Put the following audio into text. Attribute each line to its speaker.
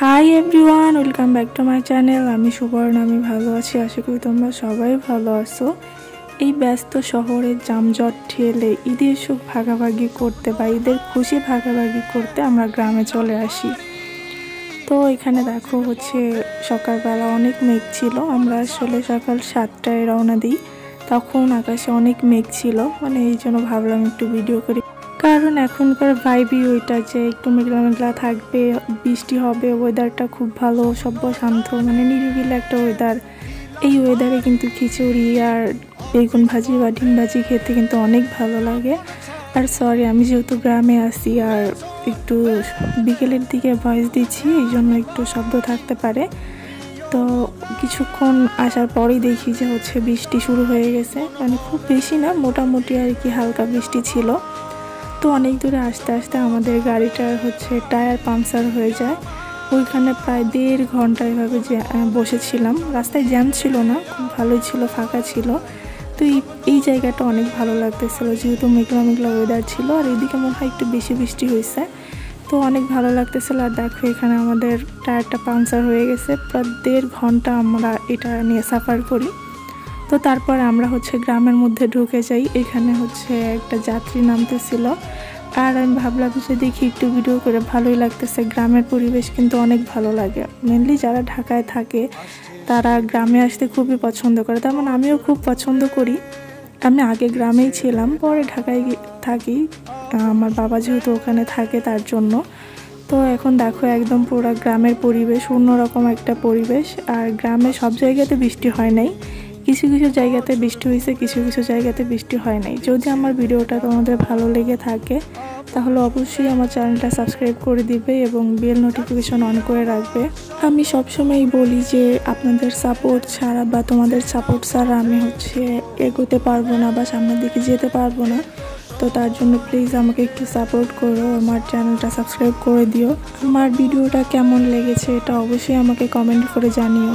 Speaker 1: Hi everyone, welcome back to my channel. আমি সুবর্ণ, আমি ভালো আছি। আশা করি তোমরা সবাই ভালো আছো। এই ব্যস্ত শহরের যানজট ঠেলে ঈদের সুখ ভাগাভাগি করতে বা ঈদের খুশি ভাগাভাগি করতে আমরা গ্রামে চলে আসি। তো এখানে দেখো সকালবেলা অনেক মেঘ ছিল। আমরা আসলে সকাল 7টায় রওনা দিই, তখন আকাশে অনেক মেঘ ছিল, এই জন্য ভাবলাম একটু ভিডিও করি। কারণ এখনকার ভাইবই ওইটা যে একটু মেঘলা মেঘলা থাকবে, বৃষ্টি হবে, ওয়েদারটা খুব ভালো, সভ্য শান্ত, নিরিবিলি একটা ওয়েদার। এই ওয়েদারে কিন্তু খিচুড়ি আর বেগুন ভাজি বা ডিম ভাজি খেতে কিন্তু অনেক ভালো লাগে। আর সরি, আমি যেহেতু গ্রামে আসি আর একটু বিকেলের দিকে ভয়েস দিচ্ছি, এই জন্য একটু শব্দ থাকতে পারে। তো কিছুক্ষণ আসার পরেই দেখি যে বৃষ্টি শুরু হয়ে গেছে, খুব বেশি না, মোটামুটি আর কি হালকা বৃষ্টি ছিল। তো অনেক দূরে আস্তে আস্তে আমাদের গাড়িটার টায়ার পাংচার হয়ে যায়। ওইখানে প্রায় 1.5 ঘন্টা এভাবে বসেছিলাম। রাস্তায় জ্যাম ছিল না, খুব ভালোই ছিল, ফাঁকা ছিল। তো এই জায়গাটা অনেক ভালো লাগতেছিলো, যেহেতু মেঘলা মেঘলা ওয়েদার ছিল আর এদিকে মনে হয় একটু বেশি বৃষ্টি হয়েছে, তো অনেক ভালো লাগতেছিলো। আর দেখো এখানে আমাদের টায়ারটা পাংচার হয়ে গেছে। প্রায় 1.5 ঘন্টা আমরা এটা নিয়ে সাফার করি। তো তারপর আমরা গ্রামের মধ্যে ঢুকে যাই। এখানে একটা যাত্রী নামতেছিল, আর আমি ভাবলাম যে দেখি একটু ভিডিও করে, ভালোই লাগতেছে। গ্রামের পরিবেশ কিন্তু অনেক ভালো লাগে। মেনলি যারা ঢাকায় থাকে তারা গ্রামে আসতে খুবই পছন্দ করে, তেমন আমিও খুব পছন্দ করি। আমি আগে গ্রামেই ছিলাম, পরে ঢাকায় থাকি, আমার বাবা যেহেতু ওখানে থাকে তার জন্য। তো এখন দেখো একদম পুরো গ্রামের পরিবেশ, অন্যরকম একটা পরিবেশ। আর গ্রামে সব জায়গাতে বৃষ্টি হয় নাই, কিছু কিছু জায়গাতে বৃষ্টি হয়েছে, কিছু কিছু জায়গাতে বৃষ্টি হয় নাই। যদি আমার ভিডিওটা তোমাদের ভালো লেগে থাকে তাহলে অবশ্যই আমার চ্যানেলটা সাবস্ক্রাইব করে দিবে এবং বেল নোটিফিকেশন অন করে রাখবে। আমি সবসময়ই বলি যে আপনাদের সাপোর্ট ছাড়া বা তোমাদের সাপোর্ট ছাড়া আমি এগোতে পারবো না বা সামনের দিকে যেতে পারবো না। তো তার জন্য প্লিজ আমাকে একটু সাপোর্ট করো, আমার চ্যানেলটা সাবস্ক্রাইব করে দিও। আমার ভিডিওটা কেমন লেগেছে এটা অবশ্যই আমাকে কমেন্ট করে জানিও।